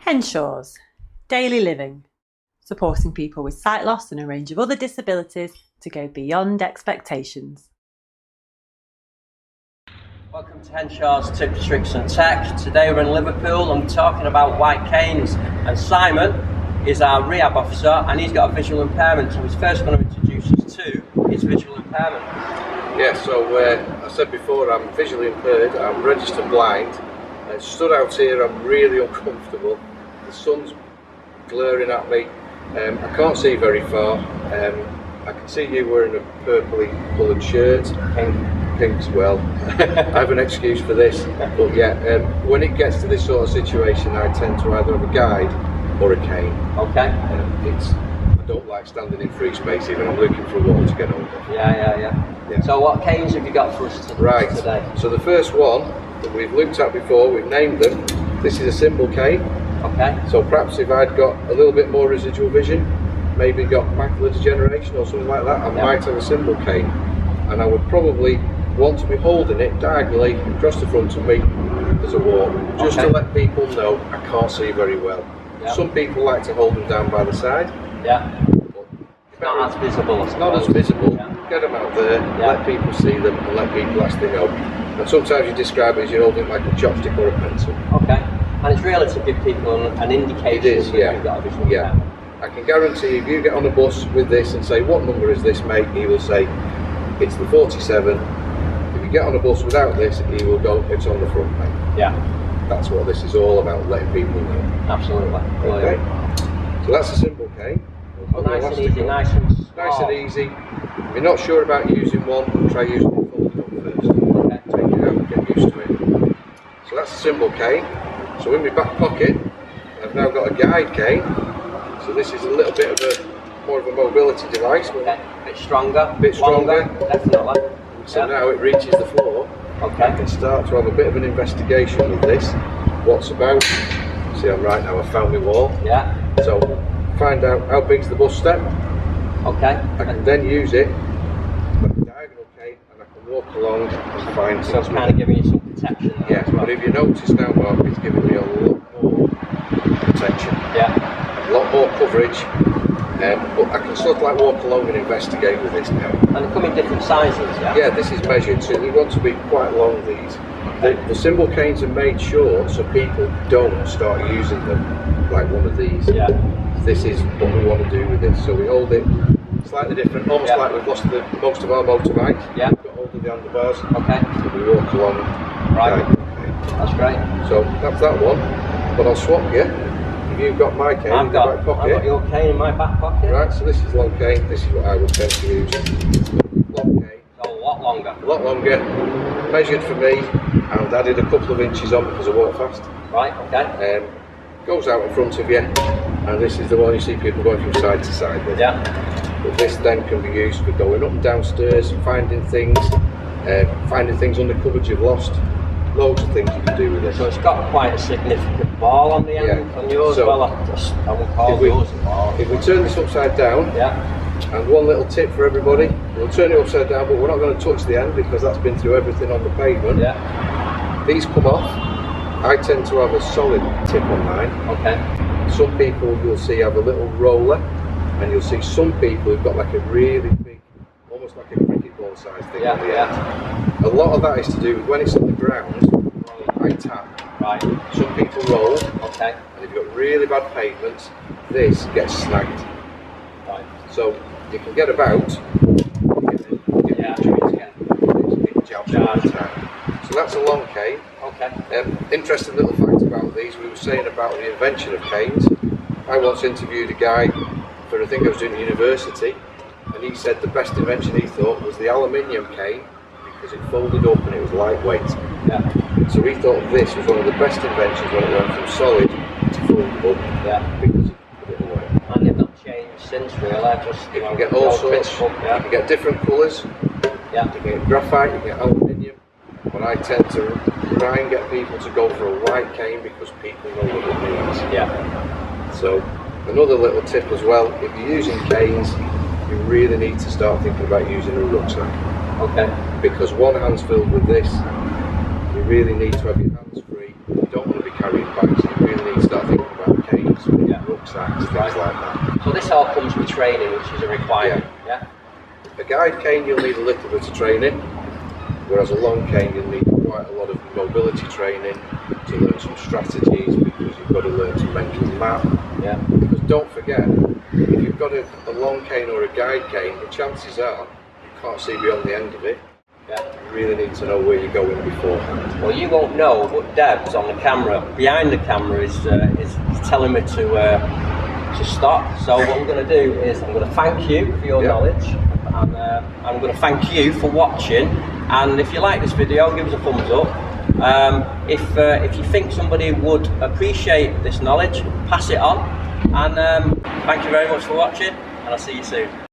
Henshaws, daily living, supporting people with sight loss and a range of other disabilities to go beyond expectations. Welcome to Henshaws Tips, Tricks and Tech. Today we're in Liverpool and we're talking about white canes, and Simon is our rehab officer and he's got a visual impairment, so he's first going to introduce us to his visual impairment. Yeah, so I said before, I'm visually impaired, I'm registered blind. Stood out here, I'm really uncomfortable. The sun's glaring at me. I can't see very far. I can see you wearing a purpley coloured shirt. Pink as well. I have an excuse for this, but yeah, when it gets to this sort of situation, I tend to either have a guide or a cane. Okay. I don't like standing in free space, even I'm looking for a wall to get over. Yeah. So what canes have you got for us today? So the first one that we've looked at before, we've named them. This is a symbol cane. Okay. So perhaps if I'd got a little bit more residual vision, maybe got macular degeneration or something like that, I might have a symbol cane. And I would probably want to be holding it diagonally across the front of me as a wall, just to let people know I can't see very well. Yep. Some people like to hold them down by the side. Yeah. It's not as visible. It's not as visible. Get them out there, let people see them, and let people actually know. And sometimes you describe it as you're holding it like a chopstick or a pencil. Okay. And it's really to give people an indication that you've got a visual impairment. I can guarantee if you get on a bus with this and say, "What number is this, mate?" he will say, "It's the 47. If you get on a bus without this, he will go, "It's on the front, mate." Yeah. That's what this is all about, letting people know. Absolutely. Okay. So that's a simple cane. Nice and easy, nice and easy. If you're not sure about using one, try using it folded up first. Okay. Take it out, get used to it. So that's a simple cane. So in my back pocket, I've now got a guide cane. So this is a little bit of more of a mobility device. Okay. A bit stronger. Longer. Definitely. So now it reaches the floor. Okay. I can start to have a bit of an investigation with this. What's about? See, I'm right now. I found my wall. Yeah. So find out how big's the bus step. Okay. I can then use it like a diagonal cane, and I can walk along and find. So it's kind of giving you some protection. Yeah. But if you notice now, Mark, it's giving me a lot more protection. Yeah. A lot more coverage. But I can sort of like walk along and investigate with this now. And they come in different sizes, yeah? Yeah, this is measured, so we want to be quite long, these. The symbol canes are made short so people don't start using them like one of these. Yeah. This is what we want to do with this. So we hold it slightly different, almost like we've lost most of our motorbikes. Yeah. We've got hold of the handlebars. Okay. So we walk along. Right. That's great. So that's that one. But I'll swap you. You've got my cane in your back pocket. I've got your cane in my back pocket. Right, so this is long cane, this is what I would tend to use. Long cane. A lot longer. A lot longer. Measured for me and added a couple of inches on because I walk fast. Right, okay. Goes out in front of you, and this is the one you see people going from side to side with. Yeah. But this then can be used for going up and downstairs, finding things under cupboards you've lost. Loads of things you can do with it. So it's got quite a significant ball on the end on yours. So well, I will call yours a ball. If we turn this upside down, and one little tip for everybody, we'll turn it upside down, but we're not going to touch the end because that's been through everything on the pavement. Yeah. These come off. I tend to have a solid tip on mine. Okay. Some people you'll see have a little roller, and you'll see some people who've got like a really big, almost like a cricket ball size thing on the end. A lot of that is to do with when it's on the ground, I tap. Right. Some people roll. Okay. And if you've got really bad pavements, this gets snagged. Right. So you can get about. So that's a long cane. Okay. Interesting little fact about these. We were saying about the invention of canes. I once interviewed a guy for a thing I was doing at university, and he said the best invention he thought was the aluminium cane because it folded up and it was lightweight. Yeah. So he thought this was one of the best inventions when it went from solid to foldable. Yeah. Because it put it away. And they've not changed since really. You can get all sorts. You can get different colours. Yeah. You can get graphite. You can get aluminium. But I tend to try and get people to go for a white cane because people know what it means. Yeah. So another little tip as well, if you're using canes, you really need to start thinking about using a rucksack. Okay. Because one hand's filled with this, you really need to have your hands free. You don't want to be carrying bags, so you really need to start thinking about canes, rucksacks, things like that. So this all comes with training, which is a requirement, yeah? A guide cane you'll need a little bit of training, whereas a long cane you'll need quite a lot of mobility training to learn some strategies, because you've got to learn to mentally map. Yeah. Because don't forget, if you've got a long cane or a guide cane, the chances are you can't see beyond the end of it. Yeah. You really need to know where you're going beforehand. Well, you won't know, but Deb's on the camera, behind the camera, is telling me to stop. So what I'm going to do is I'm going to thank you for your knowledge, and I'm going to thank you for watching. And if you like this video, give us a thumbs up. If you think somebody would appreciate this knowledge, pass it on. And thank you very much for watching, and I'll see you soon.